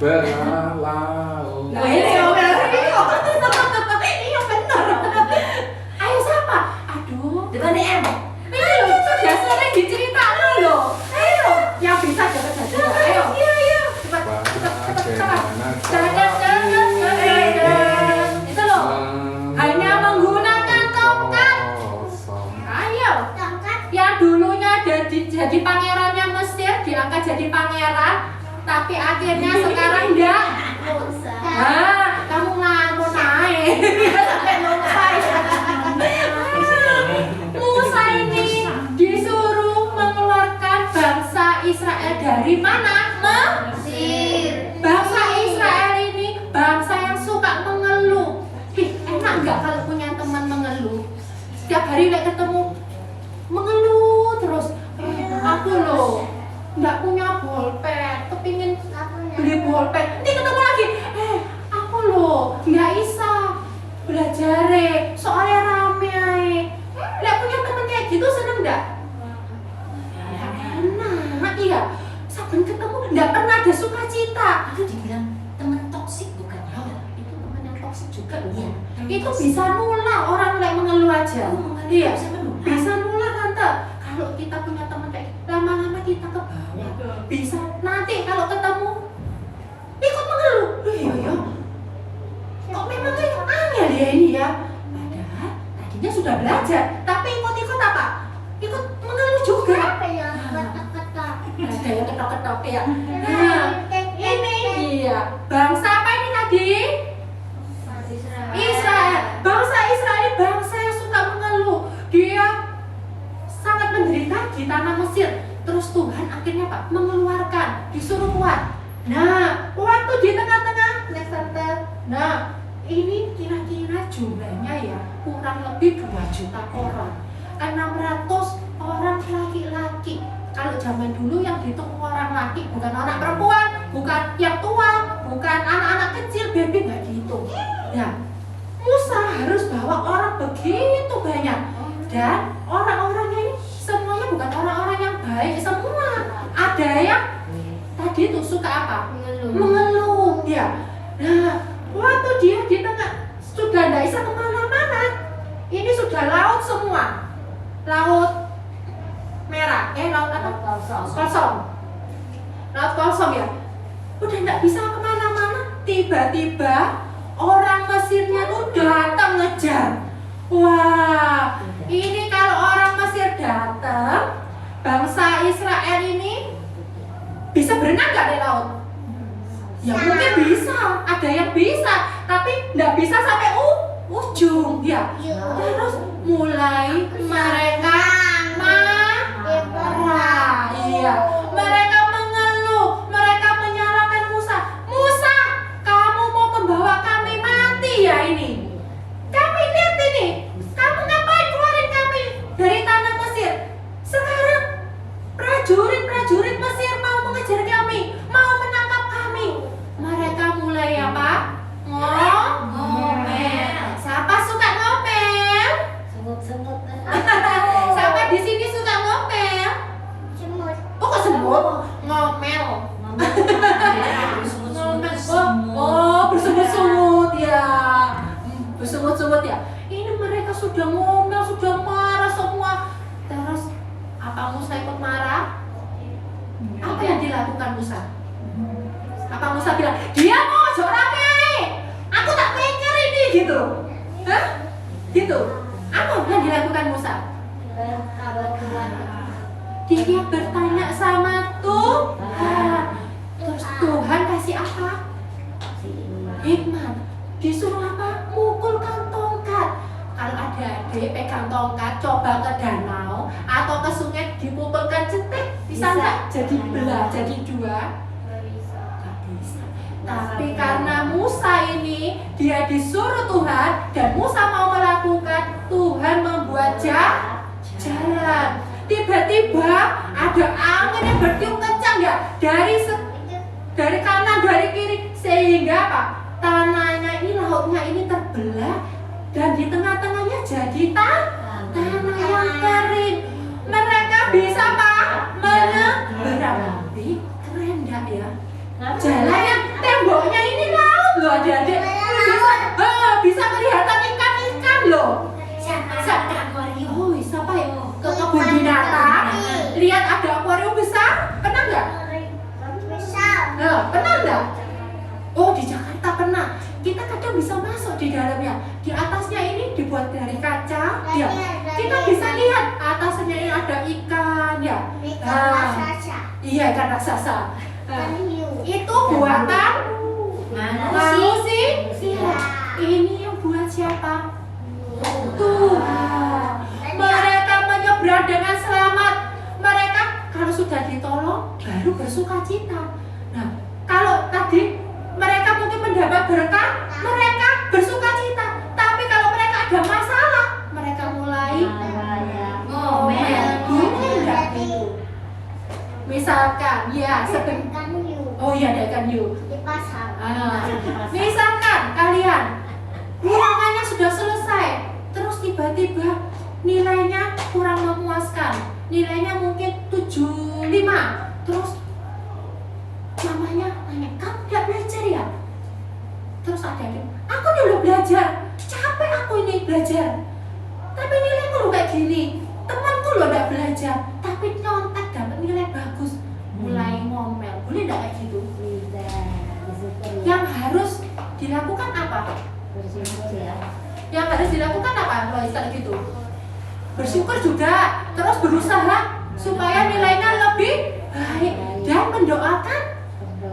berlalu. Nah, ini iya bener. Ayo siapa? Aduh, Depan M. ayo sudah sering diceritakan loh. Ayo, yang bisa dapat hadiah. Ayo. Iya. Cepat. Itu loh. Hanya menggunakan tongkat. Ayo. Yang dulunya jadi pangerannya Mesir diangkat jadi pangeran, tapi akhirnya sekarang enggak. Kamu ngelamun naik. Sampai lupa ya. Musa ini disuruh mengeluarkan bangsa Israel dari mana? Mesir. Bangsa Israel ini bangsa yang suka mengeluh. Enak nggak kalau punya teman mengeluh? Setiap hari lihat ketemu mengeluh terus. Aku loh nggak punya bolpen, kepingin beli bolpen. Nanti ketemu lagi. Aku loh nggak bisa belajar, soalnya rame aja. Nggak punya temen kayak gitu seneng nggak? Enak, iya. Saben ketemu nggak pernah ada sukacita. Itu dibilang teman toksik bukan ya? Itu teman yang toksik juga loh. Iya. Itu bisa nular orang yang mengeluh aja. Iya, Bisa menular. bisa nular tante. Kalau kita punya teman kayak lama-lama kita ke bawah. Bisa nanti kalau ketemu ikut mengeluh. Iya. Kok memangnya aneh dia ini ya? Padahal tadinya sudah belajar, tapi ikut-ikut apa? Ikut mengeluh juga. Ada yang ketok-ketok ya. Nah, ini iya. Bangsa apa ini tadi? Israel. Bangsa Israel ini bangsa yang suka mengeluh. Dia sangat menderita di tanah Mesir. Terus Tuhan akhirnya Pak mengeluarkan, disuruh keluar. Nah, waktu di tengah-tengah, next tante. Nah, ini kira-kira jumlahnya ya kurang lebih 2 juta orang. 600 orang laki-laki. Kalau zaman dulu yang dihitung orang laki bukan orang perempuan, bukan yang tua, bukan anak-anak kecil, baby nggak dihitung. Ya, Musa harus bawa orang begitu banyak, dan orang-orangnya ini semuanya bukan orang-orang yang baik semua. Ada yang tadi itu suka apa? Mengeluh. Ya. Nah, waktu dia di tengah sudah tidak bisa kemana-mana, ini sudah laut semua, laut merah, laut apa? Kosong. Laut kosong ya. Udah tidak bisa kemana-mana. Tiba-tiba orang Mesirnya tuh datang ngejar. Wah, ini kalau orang Mesir datang, bangsa Israel ini bisa berenang nggak di laut? Ya mungkin bisa, ada yang bisa, tapi nggak bisa sampai ujung ya. Terus mulai mereka marah, iya. Mereka mengeluh, mereka menyalahkan Musa. Musa, kamu mau membawa kami mati ya ini? Kami lihat ini, kamu ngapain keluarin kami dari tanah Mesir? Sekarang prajurit Mesir mau mengejar kami, mau menangkap kami. Mereka mulai apa? Ngomel. Siapa suka ngomel? Semut-semut. Siapa di sini suka ngomel? Oh, kok semut? Ngomel. Oh, bersemut-semut ya. Bersemut-semut ya. Ini mereka sudah ngomel, sudah marah semua. Terus apa Musa ikut marah? Apa yang dilakukan Musa? Apa Musa bilang, dia mau rame, aku tak pengen ini gitu? Hah? Gitu? Apa yang dilakukan Musa? Dia bertanya sama Tuhan. Terus Tuhan kasih apa? Hikmat. Disuruh apa? Mukulkan tongkat. Kalau ada adik pegang tongkat, coba ke danau atau ke sungai, dipukulkan cetek, bisa nggak jadi belah, jadi dua? Nggak bisa. Tapi karena Musa ini dia disuruh Tuhan dan Musa mau melakukan, Tuhan membuat jalan. Tiba-tiba ada angin yang bertiup kencang ya, dari kanan, dari kiri, sehingga apa? Tanahnya ini, lautnya ini terbelah dan di tengah-tengahnya jadi tanah yang kering. Mereka bisa Pak menyeberang. Keren enggak ya? Jalan yang Pernah nggak? Oh, di Jakarta pernah. Kita kadang bisa masuk di dalamnya. Di atasnya ini dibuat dari kaca. Ya. Kita bisa lihat atasnya ini ada ikan ya. Iya, ikan raksasa. Itu buatan manusia. Iya. Ini yang buat siapa? Tuhan. Mereka menyeberang dengan selamat. Mereka kalau sudah ditolong baru bersuka cita. Nah, kalau tadi mereka mungkin mendapat berkah, mereka bersuka cita. Tapi kalau mereka ada masalah, mereka mulai ngomel. Gini enggak gitu. Misalkan, ya oh iya, ada ikan hiu. Misalkan kalian ulangannya sudah selesai, terus tiba-tiba nilainya kurang memuaskan. Nilainya mungkin 75. Terus mamanya nanya, kamu tidak belajar ya? Terus adanya, aku dulu belajar, capek aku ini belajar, tapi nilaiku lo kayak gini. Temanku lo tidak belajar, tapi nyontek dapat nilai bagus. Mulai ngomel, boleh tidak kayak gitu? Yang harus dilakukan apa? Yang harus dilakukan apa? Kalau istilah gitu, bersyukur juga, terus berusaha supaya nilainya lebih baik dan mendoakan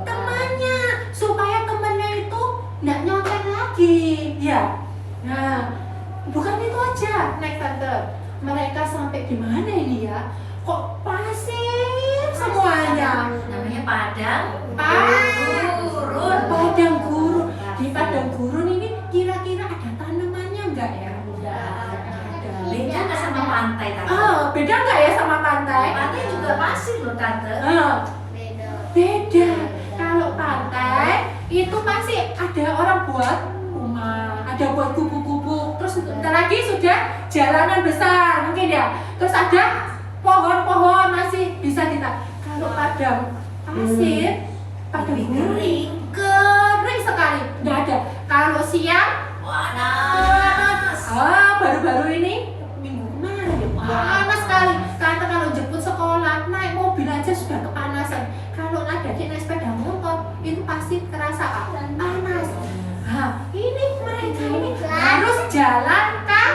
temannya supaya temannya itu nggak nyontek lagi, ya. Nah, bukan itu aja, naik tante. Mereka sampai di mana ini ya? Kok pasir semuanya? Namanya padang gurun. Padang gurun. Di padang gurun ini kira-kira ada tanamannya nggak ya? Beda nggak sama pantai tante? Beda nggak ya sama pantai? Pantai juga pasir loh tante. Beda. Kalau pantai itu masih ada orang buat rumah, ada buat kubu-kubu. Terus bentar lagi sudah jalanan besar mungkin ya. Terus ada pohon-pohon masih bisa kita. Kalau padang pasir, padang gurun kering sekali, nggak ada. Kalau siang panas. Baru-baru ini minggu kemarin ya panas sekali. Karena kalau jemput sekolah naik mobil aja sudah kepanasan. Kalau ada naik sepeda motor itu pasti terasa panas. Ini mereka ini harus jalan kan?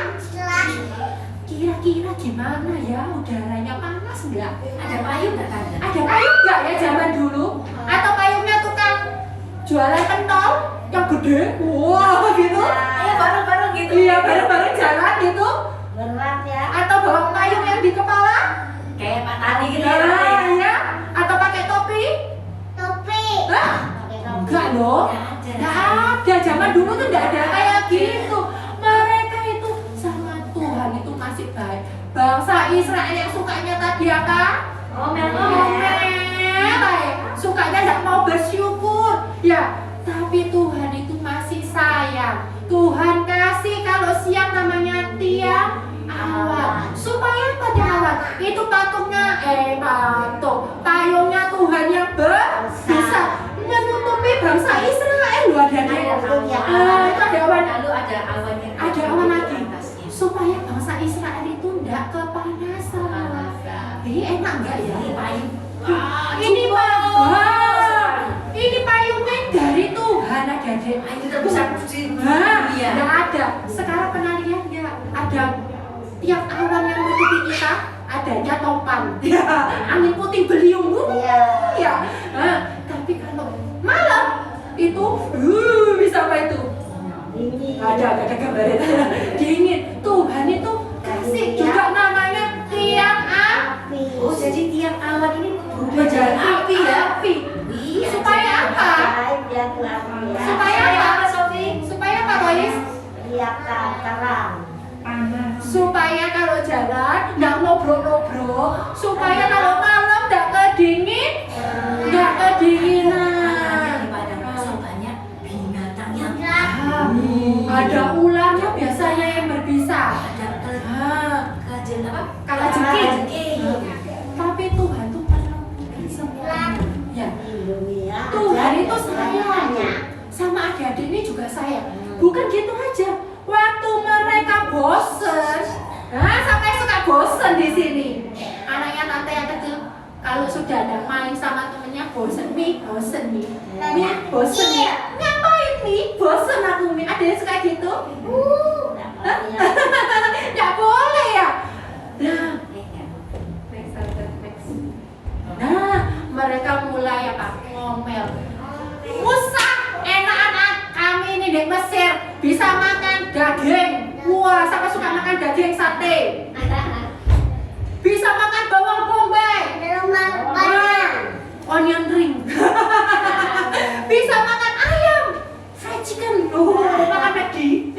Kira-kira gimana ya, udaranya panas nggak? Ada payung nggak tante? Ada payung nggak ya zaman dulu? Atau payungnya tukang jualan pentol yang gede? Wah gitu? Iya bareng-bareng gitu. Iya bareng-bareng jalan gitu? Berat ya. Atau bawa payung yang di kepala? Kayak Pak Tani gitu Ya. Atau pakai topi? Enggak loh. Nggak ada. Zaman dulu tuh nggak ada kayak gitu. Mereka itu sama Tuhan itu masih baik. Bangsa Israel yang sukanya tadi apa? Ngomel. Sukanya nggak mau bersyukur. Ya, tapi Tuhan itu masih sayang. Tuhan kasih kalau siang namanya tiang awan. Supaya pada awan itu payungnya Tuhan yang bisa menutupi bangsa Israel. Loh, ada itu ada awan. Lalu ada awan yang Ada awan lagi atasnya. supaya bangsa Israel itu tidak kepanasan. Enak nggak ya? Ini payung. Ini payungnya dari Tuhan, adik-adik. Payung terbesar di Nggak dunia. ada. Sekarang pernah lihat ya, ada tiap awan yang menutupi kita, adanya topan. Ya, angin puting beliung. Ya. Tapi kalau malam itu, bisa apa itu? Ada gambarnya. Dingin. Tuhan itu kasih juga namanya tiang api. Oh, jadi tiang awan ini berubah Jadi jadi api ya? Api. Iya. Supaya apa? Supaya apa, Sofi? Supaya apa, Royis? Supaya kalau jalan nggak ngobrol-ngobrol. Supaya kalau malam nggak kedingin, nggak kedinginan. Di padang pasir banyak binatang yang Ada ularnya biasanya yang berbisa. ada kajen apa? Kalajengking. Tapi Tuhan tuh menemukan semuanya. Ya. Tuhan itu sayang sama adik-adik ini juga sayang. Bukan gitu aja. Waktu mereka bosen, sampai suka bosen di sini. Anaknya tante yang kecil kalau sudah ada main sama temennya bosen Mi, bosen Mi. Ngapain Mi? Bosen aku Mi. Ada yang suka gitu? Nggak boleh ya. Nah, mereka mulai apa? Ngomel. Musa, enak-enak kami ini di Mesir bisa makan daging. Wah, siapa suka makan daging sate? Bisa makan bawang bombay. Onion ring. Bisa makan ayam. Fried chicken. Makan Maggi.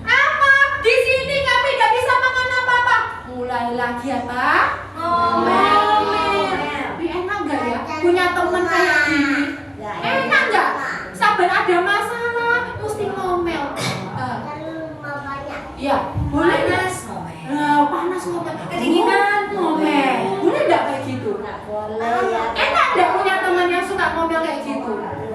Apa? Di sini kami nggak bisa makan apa-apa. Mulai lagi apa? Ngomel. Tapi enak nggak ya? Punya temen kayak gini? Enak nggak? Sabar ada masalah, mesti ngomel. Ya, boleh nggak? Panas ngomel. Kedinginan ngomel. Boleh nggak kayak gitu? Enak nggak punya teman yang suka ngomel kayak gitu?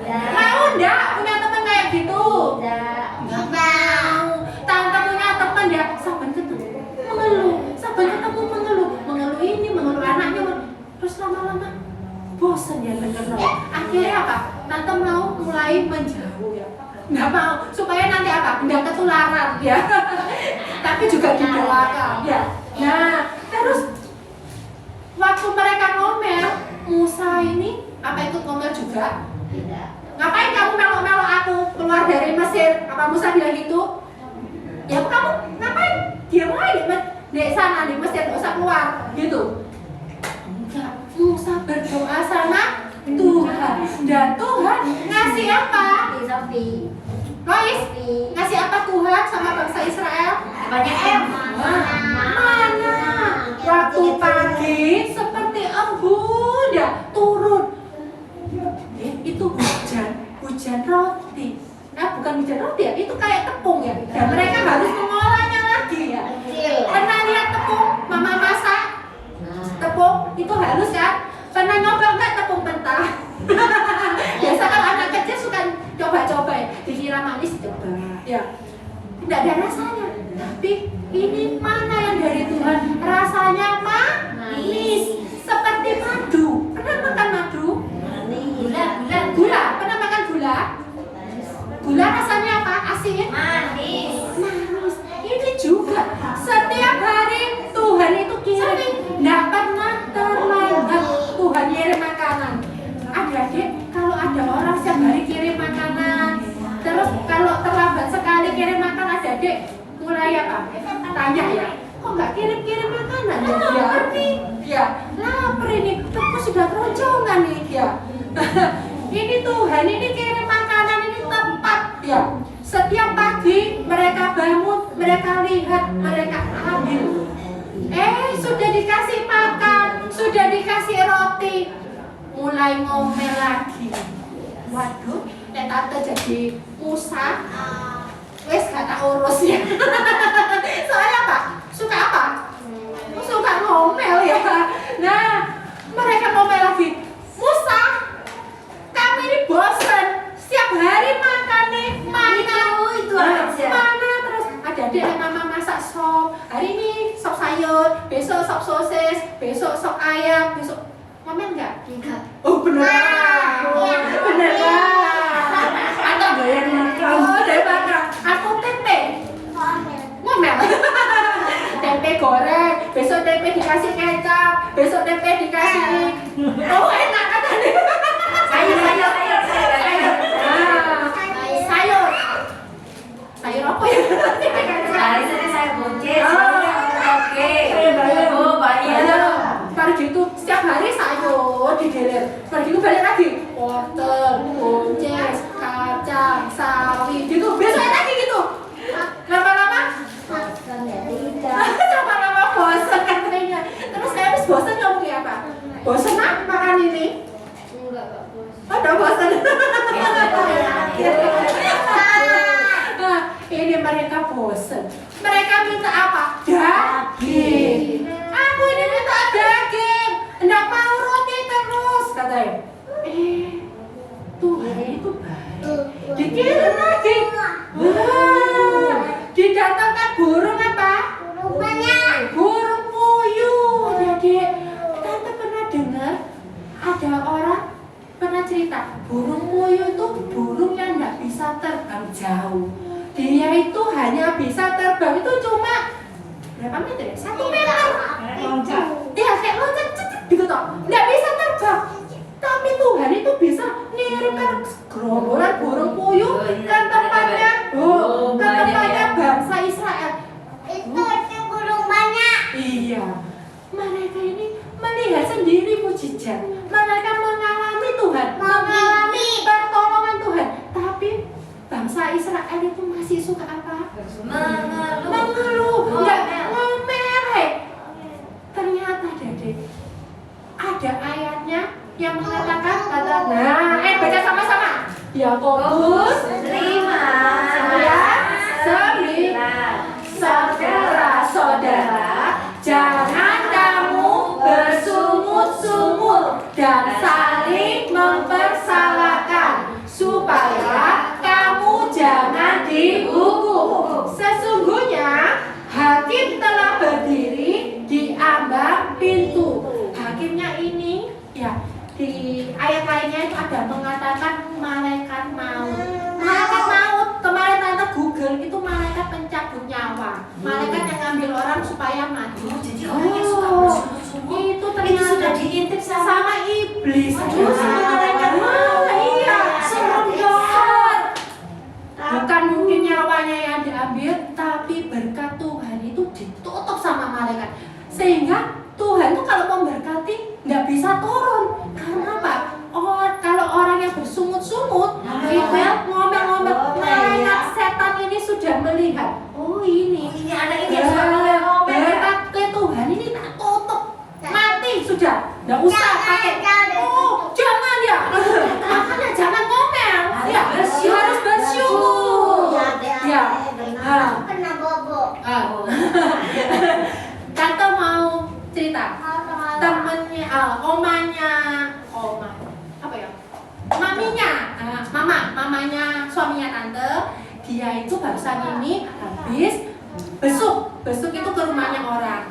Mau nggak punya teman kayak gitu? Nggak mau. Tante punya teman ya, sabar ketemu mengeluh, sabar ketemu mengeluh ini, mengeluh anaknya, terus lama-lama bosan ya denger. Akhirnya apa? Tante mau mulai menjauh ya. Nggak mau, supaya nanti apa? Nggak ketularan ya. Tapi juga didoakan ya. Nah, terus waktu mereka ngomel, Musa ini apa ikut ngomel juga? Ngapain kamu melo-melo aku keluar dari Mesir? Apa Musa bilang gitu? Ya kamu ngapain? Diam aja di sana di Mesir, nggak usah keluar gitu. Enggak, Musa berdoa sama Tuhan dan Tuhan ngasih apa? Lois, ngasih apa Tuhan sama bangsa Israel? Banyak Mana? Waktu pagi seperti embun ya turun. Itu hujan roti. Nah, bukan hujan roti ya, itu kayak tepung ya. Dan mereka harus mengolahnya lagi ya. Pernah lihat tepung mama masak? Tepung itu halus kan? Pernah nyoba nggak tepung mentah? Biasa kalau anak kecil suka coba-coba ya, dikira manis coba ya. Tidak ada rasanya. Tapi ini mana yang dari Tuhan? Rasanya manis seperti madu. Pernah makan madu? Gula. Pernah makan gula? Gula rasanya apa? Asin? Manis. Ini juga setiap hari Tuhan itu kirim. Nggak pernah terlambat Tuhan kirim makanan. Adik-adik, kalau ada orang setiap hari kirim makanan, terus kalau terlambat sekali kirim makanan, adik-adik mulai apa? Tanya ya, kok nggak kirim-kirim makanan? Ya, lapar ini, aku sudah keroncongan nih ya. Ini Tuhan ini kirim makanan ini tepat ya. Setiap pagi mereka bangun, mereka lihat, mereka ambil. Sudah dikasih makan, sudah dikasih roti, mulai ngomel lagi. Waduh, tante jadi Musa, wes gak tak urus ya. Soalnya apa? Suka apa? Suka ngomel ya. Nah, mereka ngomel lagi. Musa, kami ini bosan. Setiap hari makan nih, mana? Itu aja. Mana terus? Adik-adik mama masak sop. Hari ini sop sayur, besok sop sosis, besok sop ayam, besok ngomel nggak? Enggak. Oh beneran. Atau bayar makan. Dari makan. Atau tempe. Ngomel. Tempe goreng, besok tempe dikasih kecap, besok tempe dikasih. Oh enak katanya. Sayur. Sayur apa ya? Hari ini saya buncis. Oke. Oh bayar. Kalau gitu setiap hari sayur digilir. Kalau gitu balik lagi wortel, buncis, kacang, sawi gitu. Besok lagi gitu. Lama-lama bosan katanya. Terus saya habis bosan ngomongnya apa? Bosan apa makan ini? Enggak bosan. Ada bosan. Nah, ini mereka bosan. Mereka minta apa? Daging. Aku ini minta daging. Enggak mau roti terus katanya. Tuhan itu baik. Dikirim lagi. Wah, didatangkan burung apa? Burung puyuh. Jadi, tante pernah dengar ada orang jauh. Dia itu hanya bisa terbang itu cuma berapa meter? 1 meter. Loncat. Ya kayak loncat gitu toh. Nggak bisa terbang. Tapi Tuhan itu bisa ngirimkan gerombolan burung puyuh ke tempatnya, ke tempatnya bangsa Israel. Itu burung banyak. Iya, mereka ini melihat sendiri mujizat. Mereka mengalami Tuhan, mengalami pertolongan Tuhan. Tapi bangsa Israel itu masih suka apa? Mengeluh, nggak ngomel. Ternyata Dede, ada ayatnya yang mengatakan baca sama-sama. Yakobus 5:9. Saudara-saudara, jangan kamu bersungut-sungut dan saling mempersalahkan, supaya kamu jangan dihukum. Sesungguhnya hakim telah berdiri di ambang pintu. Hakimnya ini ya di ayat lainnya itu ada mengatakan malaikat maut. Malaikat maut kemarin tante Google itu malaikat pencabut nyawa, malaikat yang ngambil orang supaya mati. Jadi orang yang suka bersungut-sungut itu ternyata itu sudah diintip sama iblis. Aduh, sama malaikat maut. Iya, serem banget. Bukan mungkin nyawanya yang diambil, tapi berkat Tuhan itu ditutup sama malaikat. Sehingga Tuhan itu kalau memberkati nggak bisa turun. Karena apa? Kalau orang yang bersungut-sungut, ngomel-ngomel, malaikat setan ini sudah melihat. Oh ini anak ini yang suka ngomel-ngomel. berkat ke Tuhan ini tak tutup, mati sudah, nggak usah pakai. Oh jangan ya, makanya jangan ngomel. Ya harus bersyukur. Ya. Kena bobo. Tante mau cerita temennya, omanya, apa ya? Mamanya suaminya tante, dia itu barusan ini habis besuk itu ke rumahnya orang.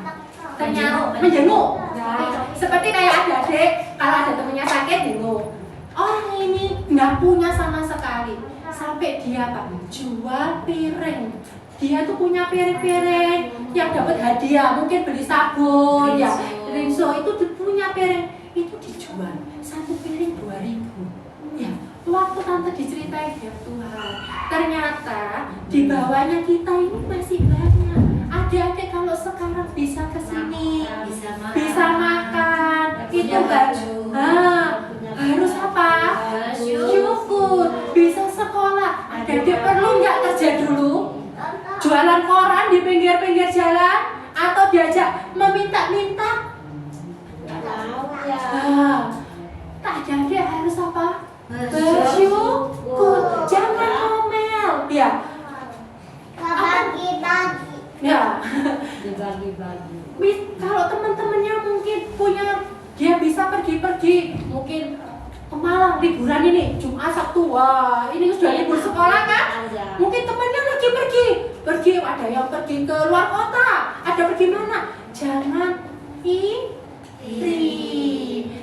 Ternyata menjenguk. Nah, seperti kayak adik-adik kalau ada temennya sakit jenguk. Orang ini nggak punya sama sekali, sampai dia jual piring. Dia tuh punya piring-piring yang dapat hadiah, mungkin beli sabun, ya, rinso itu punya piring, itu dijual, satu piring 2.000. Ya, waktu tante diceritain ya Tuhan, ternyata di bawahnya kita ini masih banyak. Adik-adik kalau sekarang bisa kesini, bisa makan, itu harus apa? Syukur, bisa sekolah. Adik-adik perlu nggak kerja dulu? Jualan koran di pinggir-pinggir jalan atau diajak meminta-minta? Tak jadi harus apa? Bersyukur, jangan ngomel. Ya. Bagi-bagi. Ya. Dibagi-bagi. Kalau teman-temannya mungkin punya, dia bisa pergi-pergi, mungkin ke Malang liburan ini Jumat Sabtu, wah ini sudah libur sekolah kan? Mungkin temannya lagi pergi, ada yang pergi ke luar kota, ada pergi mana? Jangan iri,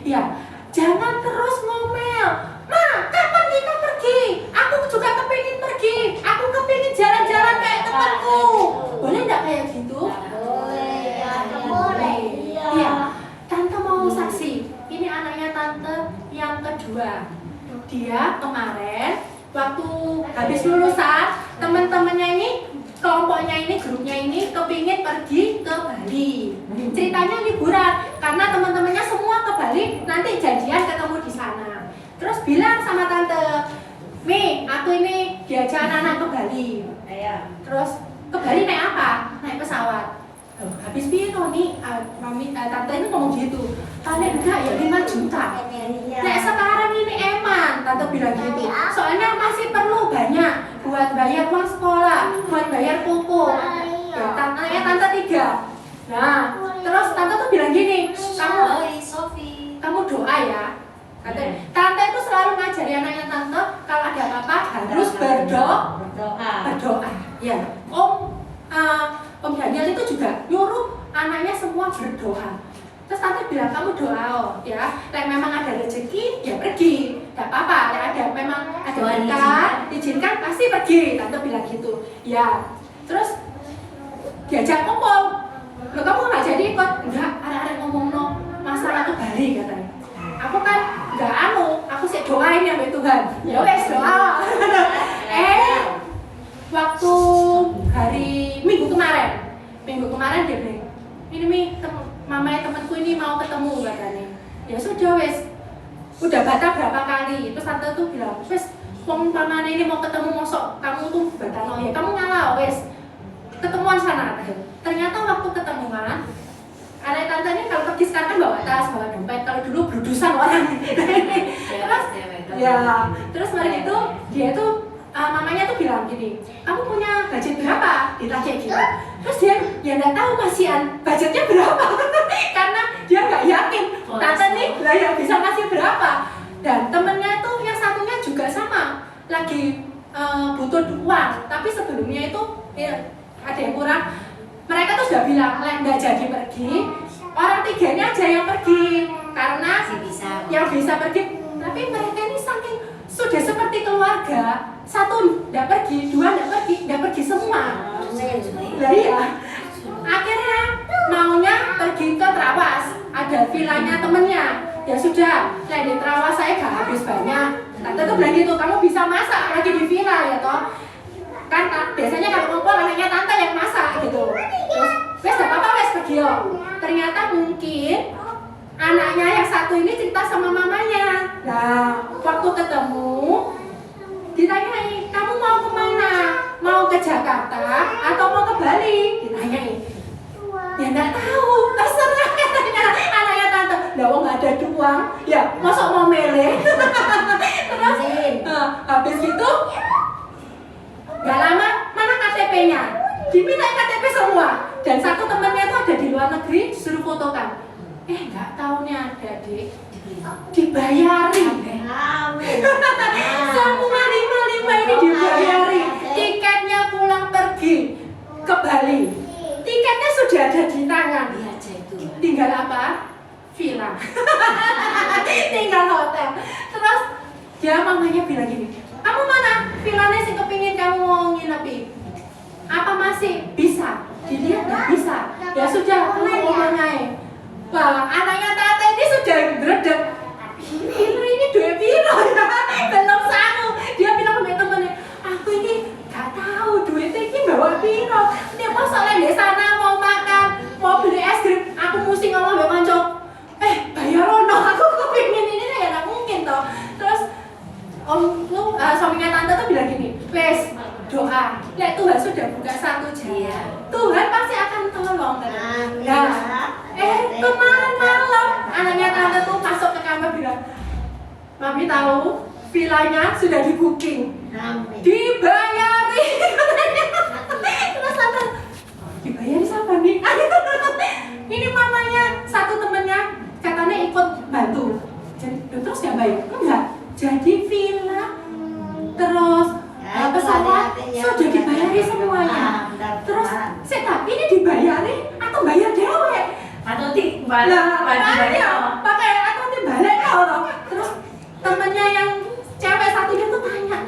ya, jangan terus ngomel. Ma, kapan kita pergi? Aku juga kepingin pergi, aku kepingin jalan-jalan kayak temanku. Boleh nggak kayak gitu? Boleh. Iya, tante mau saksi. Ini anaknya tante yang kedua. Dia kemarin waktu habis lulusan, teman-temannya ini, kelompoknya ini, grupnya ini kepingin pergi ke Bali. Ceritanya liburan, karena teman-temannya semua ke Bali, nanti janjian ketemu di sana. Terus bilang sama tante, Mi, aku ini diajak anak-anak ke Bali. Terus ke Bali naik apa? Naik pesawat. Habis piro nih, tante ini ngomong gitu, paling enggak ya 5 juta. Nek sekarang ini eman, tante bilang gitu. Soalnya masih perlu banyak buat bayar uang sekolah, buat bayar pupuk. Ya, tante 3. Nah, terus tante tuh bilang gini, kamu doa ya. Tante itu selalu ngajari anaknya tante, kalau ada apa-apa harus berdoa. Ya, Om Daniel itu juga nyuruh anaknya semua berdoa. Terus tante bilang kamu doa, ya. Memang ada rezeki, ya pergi. Gak apa-apa. Memang ada berkat, izinkan pasti pergi, tante bilang gitu. Ya, terus diajak kumpul. Loh kamu nggak jadi ikut? Enggak, arek-arek ngomong no masalah tuh Bali katanya. Aku kan nggak aku sih doain ya sama Tuhan. Ya wes doa. Waktu hari Minggu kemarin dia bilang, ini mamanya temanku ini mau ketemu katanya. Ya sudah wes, udah bata berapa kali. Terus tante tuh bilang, wes, wong mamanya ini mau ketemu mosok kamu tuh bata no ya kamu ngalah wes. Ketemuan sana. Ternyata waktu ketemuan, anak tante ini kalau pergi sekarang kan bawa tas, bawa dompet. Kalau dulu berudusan orang. Terus mari itu dia tuh mamanya tuh bilang gini, kamu punya budget berapa? Ditanya gitu. Terus dia ya nggak tahu masihan budgetnya berapa karena dia nggak yakin tante nih lah yang bisa kasih berapa. Dan temennya tuh yang satunya juga sama, lagi butuh uang, tapi sebelumnya itu ya, ada yang kurang. Mereka tuh sudah bilang nggak jadi pergi, orang tiganya aja yang pergi karena yang bisa pergi. Tapi mereka ini saking sudah seperti keluarga, satu nggak pergi, dua nggak pergi semua. Nah iya, akhirnya maunya pergi ke Trawas, ada vilanya temennya. Ya sudah, nah di Trawas saya gak habis banyak. Tante tuh bilang gitu, kamu bisa masak lagi di villa ya toh. Kan biasanya kalau ngumpul anaknya tante yang masak gitu. Terus, wes gak apa-apa wes pergi yo. Ternyata mungkin anaknya yang satu ini cerita sama mamanya. Nah, waktu ketemu ditanyai, kamu mau kemana? Mau ke Jakarta atau mau ke Bali? Ditanyai. Ya nggak tahu, terserah katanya anaknya tante. Lah wong nggak ada uang, ya masuk mau mele. Terus habis gitu nggak lama mana KTP-nya? Diminta KTP semua. Dan satu temannya itu ada di luar negeri, disuruh fotokan. Nggak taunya ada dek, dibayari. Semua lima ini dibayari. Tiketnya pulang pergi ke Bali. Tiketnya sudah ada di tangan. Tinggal apa? Villa. Tinggal hotel. Terus dia mamanya bilang gini, kamu mana? Villanya sih kepingin kamu mau nginep. Apa masih bisa? Dilihat nggak bisa. Ya sudah, kamu ngomong aja. Wah, anaknya tante ini sudah gredeg. Ini dua piro ya, belum sanggup. Dia bilang sama temennya, aku ini gak tahu duitnya ini bawa piro. Dia mau soalnya di sana mau makan, mau beli es krim. Aku mesti ngomong sama kanca, bayar ono. Aku kepingin ini ya gak mungkin toh. Terus suaminya tante tuh bilang gini, wes doa, lihat Tuhan sudah buka satu jalan. Tuhan pasti akan tolong. Nah, kemarin malam anaknya tante tuh masuk ke kamar bilang, mami tahu villanya sudah di booking, dibayari. Terus tante, dibayari siapa nih? Ini mamanya satu temennya katanya ikut bantu. Jadi terus ya bayar? Enggak. Jadi villa terus pesawat sudah dibayari semuanya. Terus tapi ini dibayari atau bayar dewe? Atau pakai atau balik kalau. Terus temennya yang cewek satunya tuh tanya,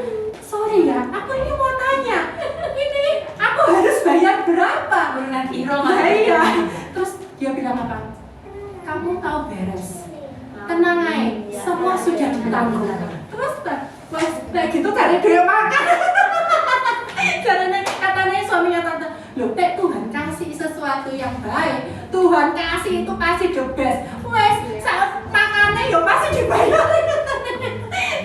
sorry ya, aku ini mau tanya, ini aku harus bayar berapa? Iya. Terus dia bilang apa? Kamu tahu beres, tenang aja, semua sudah ditanggung. Terus kayak gitu cari dia makan. Karena katanya suaminya tante, loh Tuhan kasih sesuatu yang baik, Tuhan kasih itu pasti the best. Wes saat makannya ya pasti dibayar.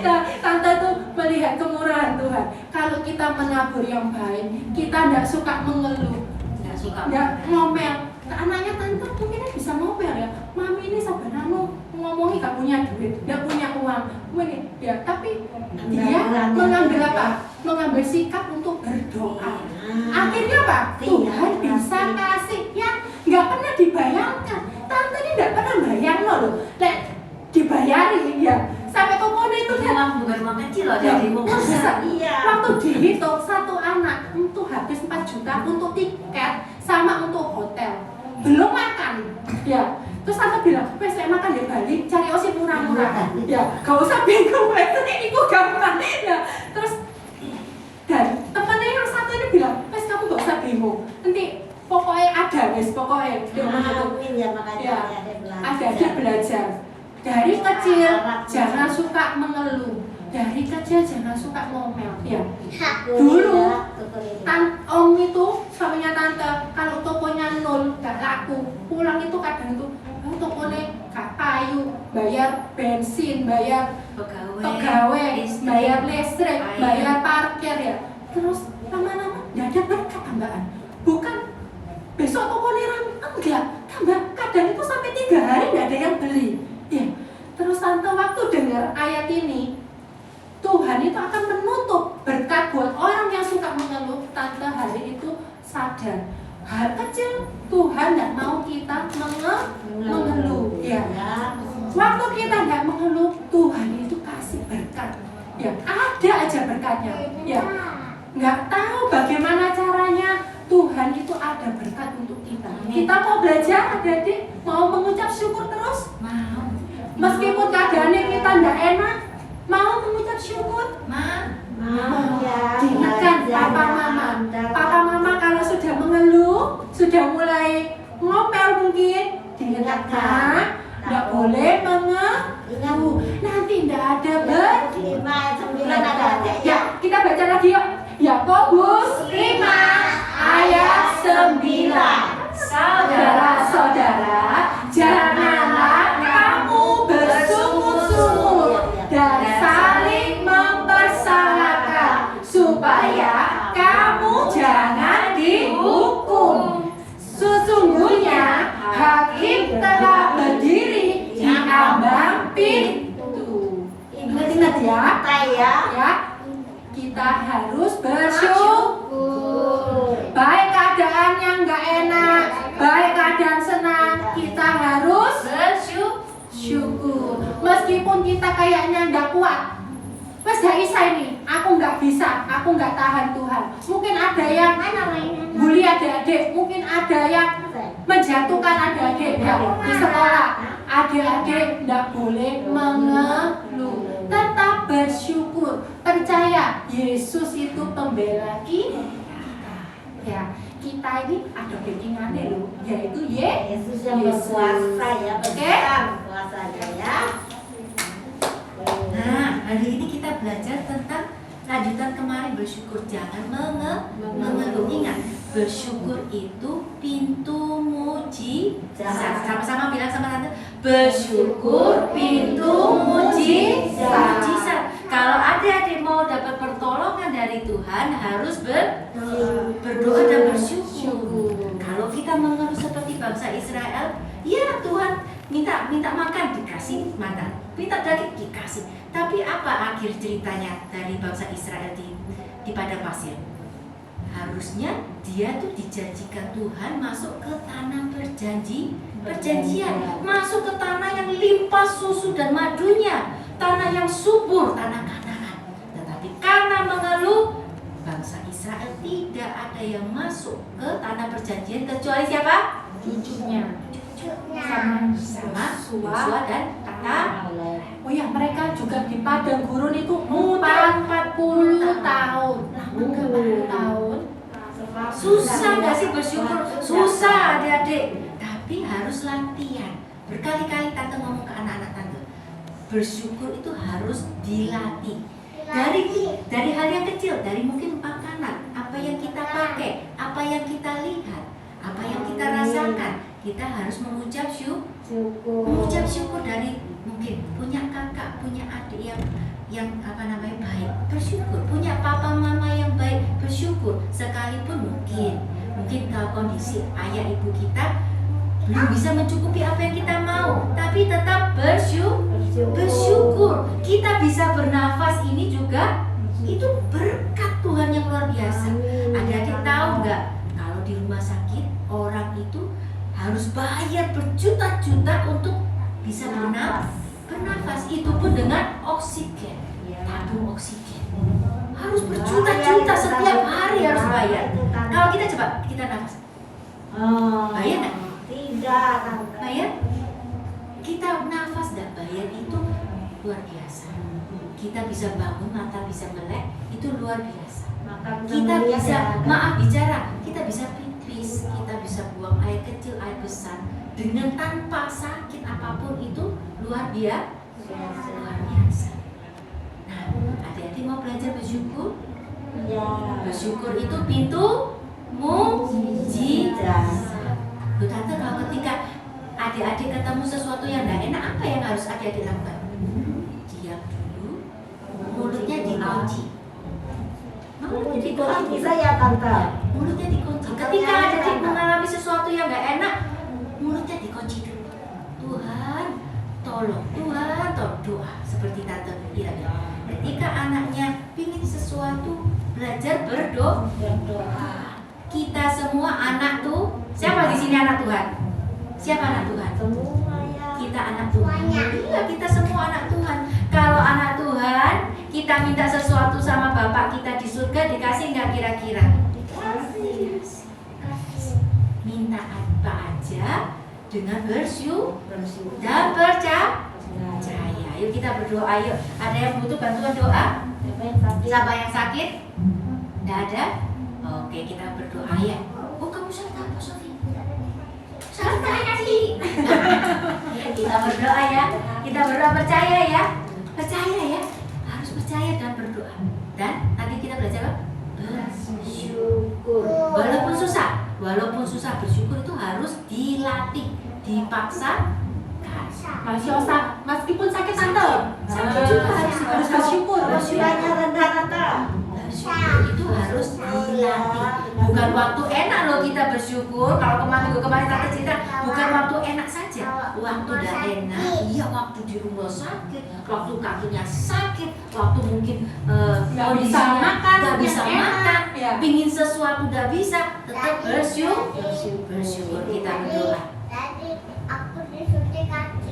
Nah, tante tuh melihat kemurahan Tuhan. Kalau kita menabur yang baik, kita tidak suka mengeluh, tidak ngomel. Anaknya tante mungkin bisa ngomel ya, mami ini sebenarnya ngomongi gak punya duit, gak punya uang, ya. Tapi dia mengambil apa? Mengambil sikap untuk berdoa. Akhirnya apa? Tuhan bisa kasih yang nggak pernah dibayangkan. Tante ini nggak pernah bayang loh, dibayari ya. Sampai komune itu kan bukan uang kecil loh, dari uang besar. Waktu dihitung satu anak untuk habis 4 juta untuk tiket sama untuk hotel, belum makan. Ya. Terus tante bilang, wes saya makan di Bali, cari osi murah-murah. Ya, gak usah bingung, itu gampang. Ya. Terus ada wes pokoknya Amin ya, makanya Ya. ada ada belajar dari kecil jangan suka mengeluh, dari kecil jangan suka ngomel ya. Dulu om itu suaminya tante kalau tokonya nol gak laku pulang itu kadang itu tokonya gak payu, bayar bensin, bayar pegawai, bayar listrik, bayar parkir ya. Terus lama-lama gak ada berkat tambahan. Bukan besok tokonya rame, enggak, tambah kadang itu sampai 3 hari gak ada yang beli ya. Terus tante waktu dengar ayat ini, Tuhan itu akan menutup berkat buat orang yang suka mengeluh. Tante hari itu sadar hal kecil Tuhan tidak mau kita mengeluh ya. Waktu kita nggak mengeluh, Tuhan itu kasih berkat ya, ada aja berkatnya ya. Nggak tahu bagaimana caranya, Tuhan itu ada berkat untuk kita. Kita mau belajar, adik-adik mau mengucap syukur terus, Mau. meskipun keadaannya kita nggak enak, mau mengucap syukur. Diingatkan papa mama kalau sudah mengeluh, sudah mulai ngomel mungkin, diingatkan nggak boleh mengeluh, nanti nggak ada ya. Kita baca lagi yuk, Yakobus 5 ayat 9. Saudara-saudara, janganlah kamu bersungut-sungut dan saling mempersalahkan, supaya kamu jangan dihukum. Sesungguhnya hakim telah berdiri di ambang pintu. Ingat-ingat ya, ya, kita harus bersyukur. Baik keadaan yang nggak enak, baik keadaan senang, kita harus bersyukur. Meskipun kita kayaknya nggak kuat, wes gak bisa ini, aku nggak bisa, aku nggak tahan Tuhan. Mungkin ada yang bully adik-adik, mungkin ada yang menjatuhkan adik-adik ya, di sekolah. Adik-adik nggak boleh mengeluh, tetap bersyukur. Percaya Yesus itu pembela kita. Ya, kita ini ada backingannya loh, yaitu Yesus yang berkuasa ya, besar kuasanya ya. Nah, hari ini kita belajar tentang lanjutan kemarin, bersyukur jangan mengeluh. Ingat, bersyukur itu pintu mujizat. Sama-sama bilang sama tante, bersyukur pintu mujizat. Kalau adik-adik mau dapat pertolongan dari Tuhan, harus berdoa dan bersyukur. Kalau kita mengeluh seperti bangsa Israel, ya Tuhan minta makan dikasih makan, minta daging dikasih. Tapi apa akhir ceritanya dari bangsa Israel di padang pasir? Harusnya dia tuh dijanjikan Tuhan masuk ke tanah perjanjian, masuk ke tanah yang limpah susu dan madunya, tanah yang subur, tanah Kanaan. Tetapi karena mengeluh, bangsa Israel tidak ada yang masuk ke tanah perjanjian kecuali siapa? Cucunya Sama Yosua dan Kaleb. Oh ya, mereka juga di padang gurun itu 40 tahun. Lama nggak 40 tahun? Susah nggak sih bersyukur? Susah adik-adik. Tapi harus latihan. Berkali-kali tante ngomong ke anak-anak tante, bersyukur itu harus dilatih. Dari hal yang kecil, dari mungkin makanan, apa yang kita pakai, apa yang kita lihat, apa yang kita rasakan, kita harus mengucap syukur dari mungkin punya kakak, punya adik yang baik, bersyukur. Punya papa mama yang baik, bersyukur. Sekalipun mungkin kalau kondisi ayah ibu kita belum bisa mencukupi apa yang kita mau, tapi tetap bersyukur. Kita bisa bernafas ini juga itu berkat Tuhan yang luar biasa. Adik-adik tahu nggak, kalau di rumah sakit orang itu harus bayar berjuta-juta untuk bisa bernafas, itu pun dengan oksigen, tabung oksigen. Harus berjuta-juta setiap hari harus bayar. Kalau kita coba kita nafas, bayar nggak? Tidak, Bayar? Kita nafas dan bayar itu luar biasa. Kita bisa bangun, mata bisa melek, itu luar biasa. Kita bisa, maaf bicara, kita bisa tipis, kita bisa buang air kecil, air besar dengan tanpa sakit apapun, itu luar biasa. Nah, adik-adik mau belajar bersyukur? Ya. Bersyukur itu pintu mukjizat. Loh tante, kalau ketika adik-adik ketemu sesuatu yang tidak enak, apa yang harus adik-adik lakukan? Diam dulu, mulutnya dikunci. Mulutnya dikunci. Bisa ya tante. Mulutnya dikunci. Ketika adik-adik mengalami sesuatu yang tidak enak, mulutnya dikunci dulu. Tuhan, tolong. Tuhan, tolong. Doa seperti tante Ira. Ketika anaknya ingin sesuatu, belajar berdoa. Kita semua anak tuh. Siapa di sini anak Tuhan? Siapa anak Tuhan? Semua ya. Kita anak Tuhan. Iya, kita semua anak Tuhan. Kalau anak Tuhan, kita minta sesuatu sama Bapak kita di surga, dikasih nggak kira-kira? Kasih. Minta apa aja dengan bersyukur Bersyukur. dan percaya. Yuk kita berdoa, yuk. Ada yang butuh bantuan doa? Siapa yang sakit? Tidak ada? Oke, kita berdoa ya. Oh, kamu sakit apa, Sofi? Sakit kaki. Kita berdoa ya. Kita berdoa, percaya ya. Percaya ya. Harus percaya dan berdoa. Dan tadi kita belajar apa? Bersyukur. Walaupun susah bersyukur itu harus dilatih, dipaksa. Masih usah, meskipun sakit tante. Sakit juga harus bersyukur. Bersyukurnya rendah tante. Bersyukur itu harus dilatih. Bukan waktu enak loh kita bersyukur. Kalau minggu kemarin tante cerita, bukan waktu enak saja. Waktu udah enak, iya, waktu di rumah sakit, waktu kakinya sakit, waktu mungkin Nggak bisa makan, nggak bisa yang enak, makan, ya. pingin sesuatu nggak bisa, tetap bersyukur. Kita berdoa. Tadi aku disuntik kaki.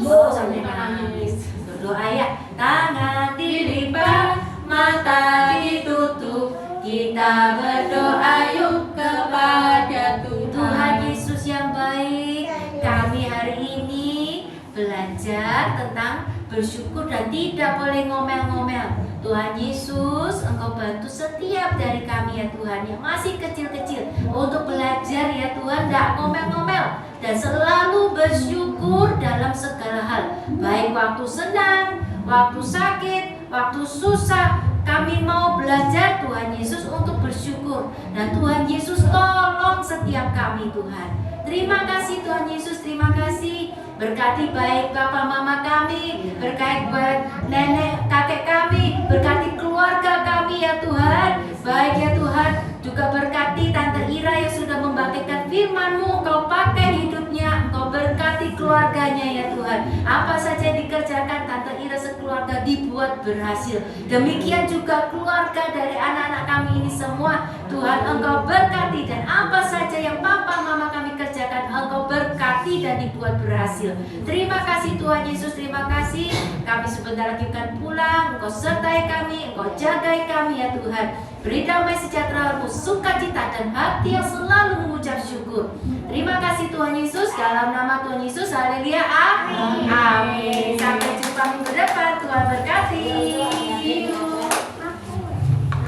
Sampai nangis. Berdoa ya. Tangan dilipat, mata ditutup, kita berdoa yuk kepada Tuhan Yesus yang baik. Kami hari ini belajar tentang bersyukur dan tidak boleh ngomel-ngomel. Tuhan Yesus, Engkau bantu setiap dari kami ya Tuhan, yang masih kecil-kecil, untuk belajar ya Tuhan, tidak ngomel-ngomel dan selalu bersyukur dalam segala hal, baik waktu senang, waktu sakit, waktu susah. Kami mau belajar Tuhan Yesus untuk bersyukur, dan Tuhan Yesus tolong setiap kami Tuhan. Terima kasih Tuhan Yesus, terima kasih. Berkati baik Bapak Mama kami, berkati baik nenek kakek kami, berkati keluarga kami ya Tuhan. Baik ya Tuhan, juga berkati Tante Ira yang sudah membagikan firman-Mu. Engkau pakai hidupnya, Engkau berkati keluarganya ya Tuhan. Apa saja dikerjakan Tante Ira sekeluarga dibuat berhasil. Demikian juga keluarga dari anak-anak kami ini semua, Tuhan Engkau berkati, dan apa saja yang Papa Mama kami kerjakan Engkau berkati dan dibuat berhasil. Terima kasih Tuhan Yesus, terima kasih. Kami sebentar lagi akan pulang. Engkau sertai kami, Engkau jagai kami ya Tuhan. Beri damai sejahtera-Mu, sukacita dan hati yang selalu mengucap syukur. Terima kasih Tuhan Yesus, dalam nama Tuhan Yesus, haleluya, amin.